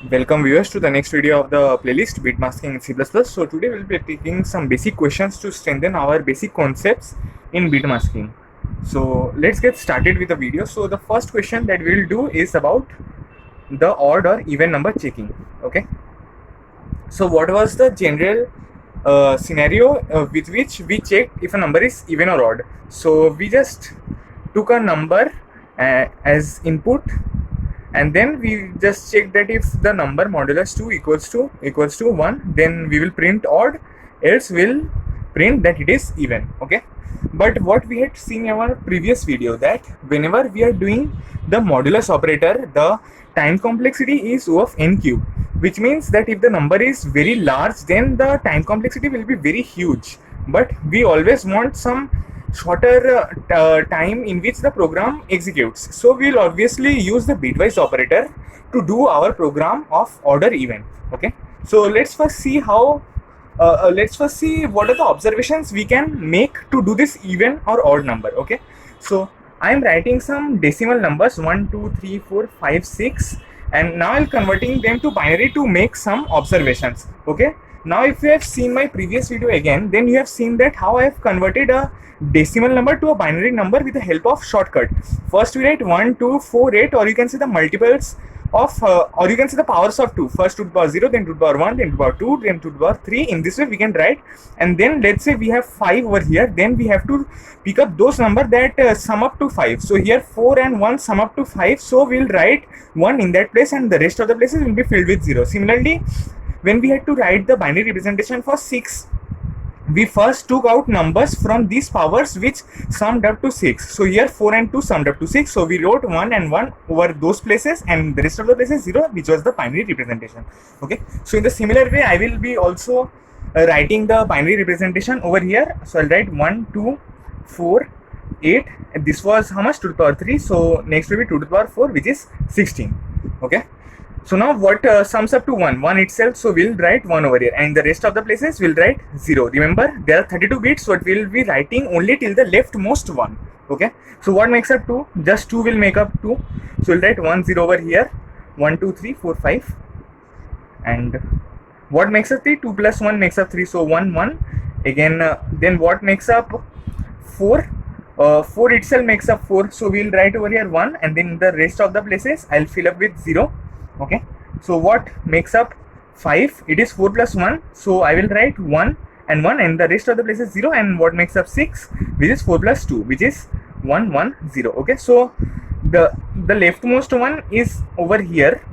Welcome viewers to the next video of the playlist Bit Masking in C++. So today we'll be taking some basic questions to strengthen our basic concepts in bit masking. So let's get started with the video. So the first question that we'll do is about the odd or even number checking. Okay. So what was the general scenario with which we checked if a number is even or odd? So we just took a number as input, and then we just check that if the number modulus 2 equals to 1, then we will print odd, else we'll print that it is even. Okay, but what we had seen in our previous video, that whenever we are doing the modulus operator, the time complexity is O of n cube, which means that if the number is very large, then the time complexity will be very huge, but we always want some shorter time in which the program executes. So we'll obviously use the bitwise operator to do our program of order even. Okay, so let's first see how what are the observations we can make to do this even or odd number. Okay, so I'm writing some decimal numbers 1 2 3 4 5 6, and now I'm converting them to binary to make some observations. Okay, now if you have seen my previous video again, then you have seen that how I have converted a decimal number to a binary number with the help of shortcut. First we write 1 2 4 8, or you can say the multiples of or you can say the powers of 2. First 2 to the power 0, then 2 to the power 1, then 2 to the power 2, then 2 to the power 3. In this way we can write, and then let's say we have 5 over here, then we have to pick up those numbers that sum up to 5. So here 4 and 1 sum up to 5, so we'll write 1 in that place and the rest of the places will be filled with 0. Similarly, when we had to write the binary representation for 6, we first took out numbers from these powers which summed up to 6. So here 4 and 2 summed up to 6, so we wrote 1 and 1 over those places and the rest of the places 0, which was the binary representation. Okay, so in the similar way I will be also writing the binary representation over here. So I'll write 1 2 4 8, and this was how much? 2 to the power 3, so next will be 2 to the power 4, which is 16. Okay, so now what sums up to 1 itself, so we'll write 1 over here, and the rest of the places we'll write 0. Remember, there are 32 bits, so we'll be writing only till the leftmost one. Okay, so what makes up 2? Just 2 will make up 2, so we'll write 1 0 over here, 1 2 3 4 5, and what makes up 3? 2 plus 1 makes up 3, so 1 1 again. Then what makes up 4? 4 itself makes up 4, so we'll write over here 1, and then the rest of the places I'll fill up with 0. Okay, so what makes up 5? It is 4 plus 1, so I will write 1 and 1, and the rest of the places 0. And what makes up 6, which is 4 plus 2, which is 1 1 0. Okay, so the leftmost one is over here,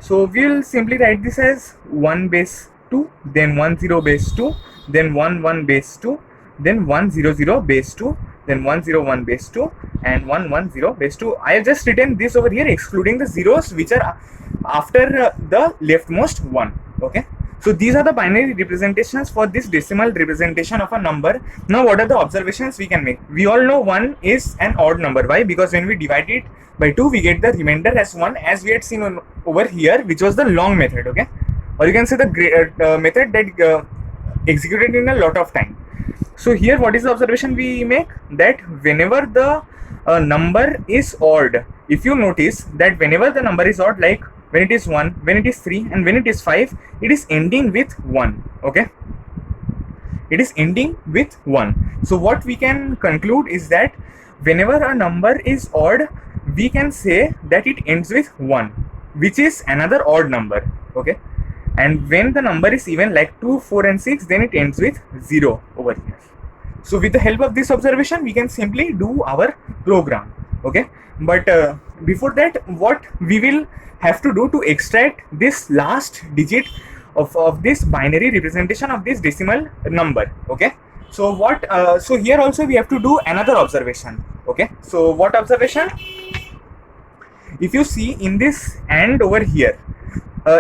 so we'll simply write this as 1 base 2, then 1 0 base 2, then 1 1 base 2, then 1 0 0 base 2, then 1 0 1 base 2, and 1 1 0 base 2. I have just written this over here excluding the zeros which are after the leftmost one. Okay, so these are the binary representations for this decimal representation of a number. Now what are the observations we can make? We all know 1 is an odd number. Why? Because when we divide it by 2, we get the remainder as 1, as we had seen over here, which was the long method. Okay, or you can say the method that executed in a lot of time. So here what is the observation we make? That whenever the number is odd, if you notice that whenever the number is odd, like when it is 1, when it is 3, and when it is 5, it is ending with 1. Okay, it is ending with 1. So what we can conclude is that whenever a number is odd, we can say that it ends with 1, which is another odd number. Okay, and when the number is even, like 2 4 and 6, then it ends with 0 over here. So with the help of this observation, we can simply do our program. Okay, but before that, what we will have to do to extract this last digit of this binary representation of this decimal number. Okay, so what so here also we have to do another observation. Okay, so what observation? If you see in this AND over here,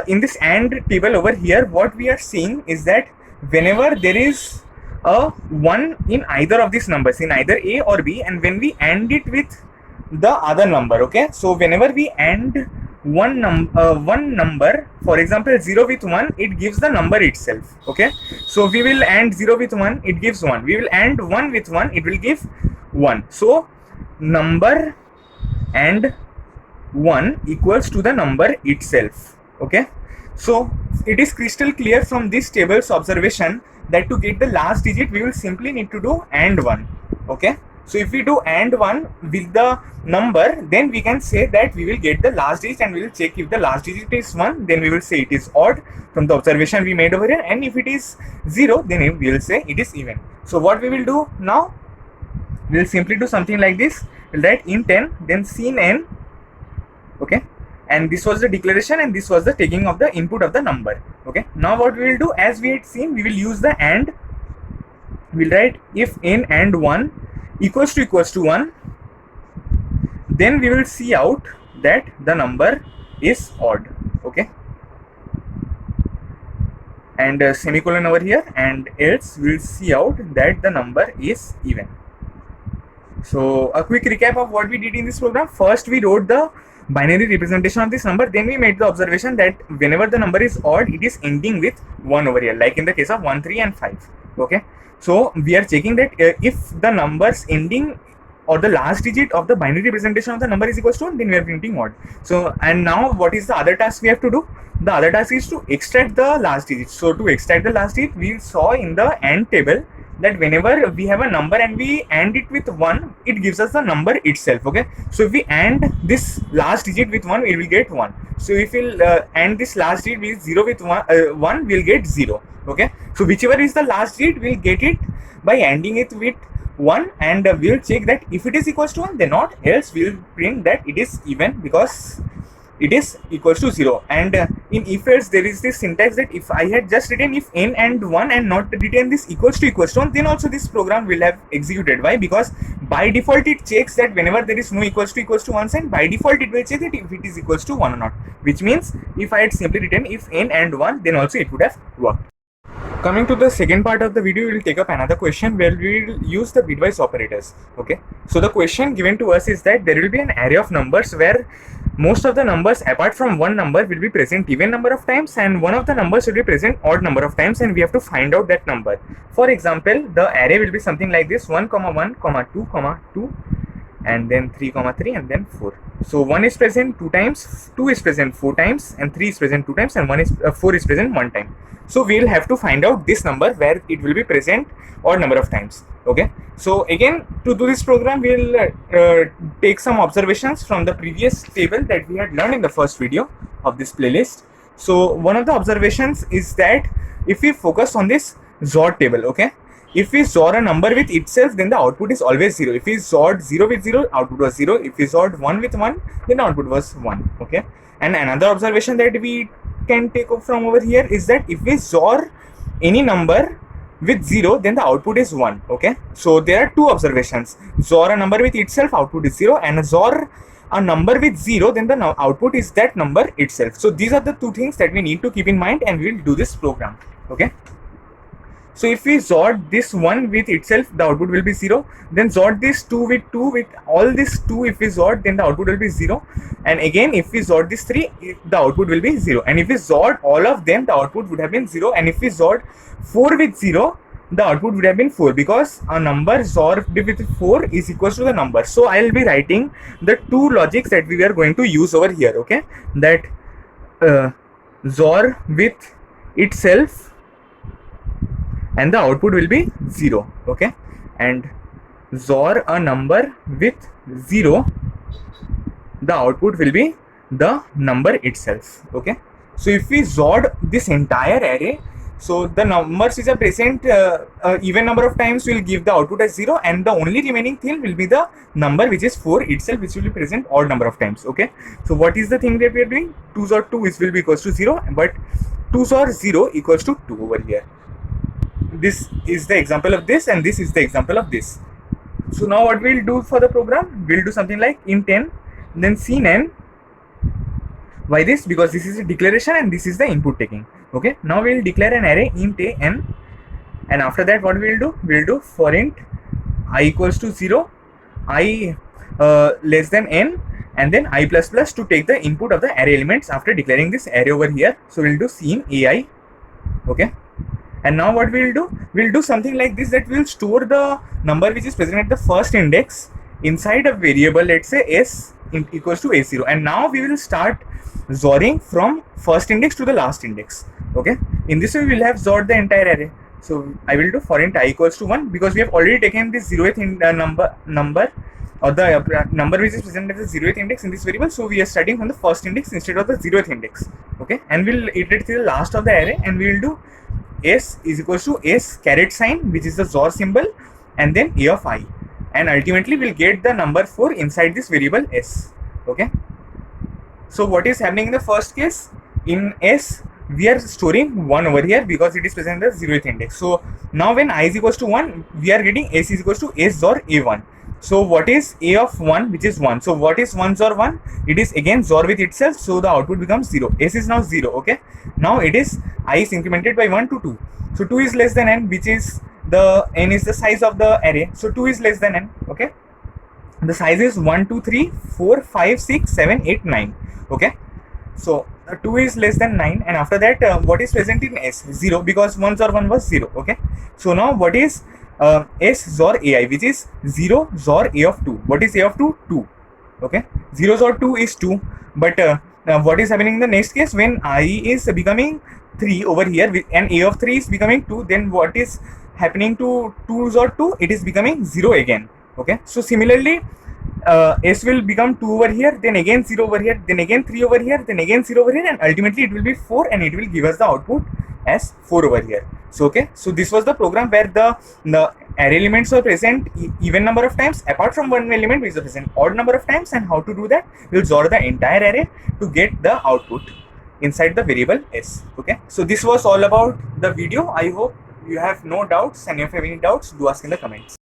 in this AND table over here, what we are seeing is that whenever there is a 1 in either of these numbers, in either A or B, and when we AND it with the other number, okay, so whenever we AND one number, for example 0 with 1, it gives the number itself. Okay, so we will AND 0 with 1, it gives 1. We will AND 1 with 1, it will give 1. So number and 1 equals to the number itself. Okay, So it is crystal clear from this table's observation that to get the last digit we will simply need to do AND 1. Okay, so if we do AND 1 with the number, then we can say that we will get the last digit, and we will check if the last digit is 1, then we will say it is odd from the observation we made over here, and if it is 0, then we will say it is even. So what we will do now, we will simply do something like this. We'll write int n, then sin n. Okay, and this was the declaration, and this was the taking of the input of the number. Okay, now what we will do, as we had seen, we will use the AND. We'll write if n and 1 equals to 1, then we will see out that the number is odd. Okay, and semicolon over here, and else we will see out that the number is even. So a quick recap of what we did in this program. First, we wrote the binary representation of this number, then we made the observation that whenever the number is odd, it is ending with 1 over here, like in the case of 1, 3 and 5. Okay, so we are checking that if the numbers ending or the last digit of the binary representation of the number is equals to 1, then we are printing odd. So, and now what is the other task we have to do? The other task is to extract the last digit. So to extract the last digit, we saw in the AND table that whenever we have a number and we AND it with 1, it gives us the number itself. Okay, so if we AND this last digit with 1, we will get 1. So if we'll AND this last digit with 0 with 1, we'll get 0. Okay, so whichever is the last digit, we'll get it by ANDing it with 1, and we'll check that if it is equals to 1, then not, else we'll print that it is even because it is equals to 0. And in if else, there is this syntax that if I had just written if n and 1 and not written this equals to 1, then also this program will have executed. Why? Because by default it checks that whenever there is no equals to 1 sign, by default it will check that if it is equals to 1 or not, which means if I had simply written if n and 1, then also it would have worked. Coming to the second part of the video, we will take up another question where we will use the bitwise operators. Okay, so the question given to us is that there will be an array of numbers where most of the numbers apart from one number will be present even number of times, and one of the numbers will be present odd number of times, and we have to find out that number. For example, the array will be something like this: 1, 1, 2, 2, and then 3, 3, and then 4. So 1 is present 2 times, 2 is present 4 times, and 3 is present 2 times, and 4 is present 1 time. So we will have to find out this number where it will be present odd number of times. Okay, so again, to do this program, we will take some observations from the previous table that we had learned in the first video of this playlist. So one of the observations is that if we focus on this XOR table, okay, if we XOR a number with itself, then the output is always 0. If we XORed 0 with 0, output was 0. If we XORed 1 with 1, then the output was 1. Okay, and another observation that we can take from over here is that if we XOR any number with 0, then the output is 1. Okay, so there are two observations: XOR a number with itself, output is 0, and XOR a number with 0, then the output is that number itself. So these are the two things that we need to keep in mind, and we will do this program. Okay, so if we XOR this 1 with itself, the output will be 0. Then XOR this 2 with all this 2, if we XOR, then the output will be 0. And again, if we XOR this 3, the output will be 0. And if we XOR all of them, the output would have been 0. And if we XOR 4 with 0, the output would have been 4, because a number XOR with 4 is equal to the number. So I will be writing the two logics that we are going to use over here. Okay, that XOR with itself, and the output will be 0. Okay, and XOR a number with 0, the output will be the number itself. Okay, so if we XORed this entire array, so the numbers which are present even number of times will give the output as 0, and the only remaining thing will be the number which is 4 itself, which will be present odd number of times. Okay, so what is the thing that we are doing? 2 XOR 2 will be equals to 0, but 2 XOR 0 equals to 2 over here. This is the example of this, and this is the example of this. So now what we'll do for the program, we'll do something like int n, then sin n. Why this? Because this is a declaration and this is the input taking. Okay, now we'll declare an array int a n, and after that what we'll do? We'll do for int I equals to 0, I less than n, and then I plus plus to take the input of the array elements after declaring this array over here. So we'll do sin ai. Okay, and now what we'll do? We'll do something like this, that we'll store the number which is present at the first index inside a variable, let's say s equals to A0. And now we will start XORing from first index to the last index. Okay, in this way we will have XORed the entire array. So I will do for int I equals to 1, because we have already taken this 0th number or the number which is presented as the 0th index in this variable. So we are starting from the first index instead of the 0th index. Okay, and we'll iterate till the last of the array, and we will do s is equals to s caret sign, which is the XOR symbol, and then a of I, and ultimately we'll get the number 4 inside this variable s. Okay, so what is happening in the first case? In s we are storing 1 over here because it is present as 0th index. So now when I is equals to 1, we are getting s is equals to s XOR a1. So what is a of 1, which is 1? So what is 1 XOR 1? It is again XOR with itself, so the output becomes 0. S is now 0. Okay, now it is I is incremented by 1 to 2. So 2 is less than n, which is the n is the size of the array. So 2 is less than n. Okay, the size is 1 2 3 4 5 6 7 8 9. Okay, so 2 is less than 9, and after that what is present in s? 0, because 1 XOR 1 was 0. Okay, so now what is s XOR ai, which is 0 XOR a of 2. What is a of 2? 2. Okay, 0 XOR 2 is 2, but what is happening in the next case? When I is becoming 3 over here and a of 3 is becoming 2, then what is happening to 2 XOR 2? It is becoming 0 again. Okay, so similarly s will become 2 over here, then again 0 over here, then again 3 over here, then again 0 over here, and ultimately it will be 4, and it will give us the output as 4 over here. So okay, so this was the program where the array elements are present even number of times apart from one element which is present odd number of times. And how to do that? We'll XOR the entire array to get the output inside the variable s. Okay, so this was all about the video. I hope you have no doubts, and if you have any doubts, do ask in the comments.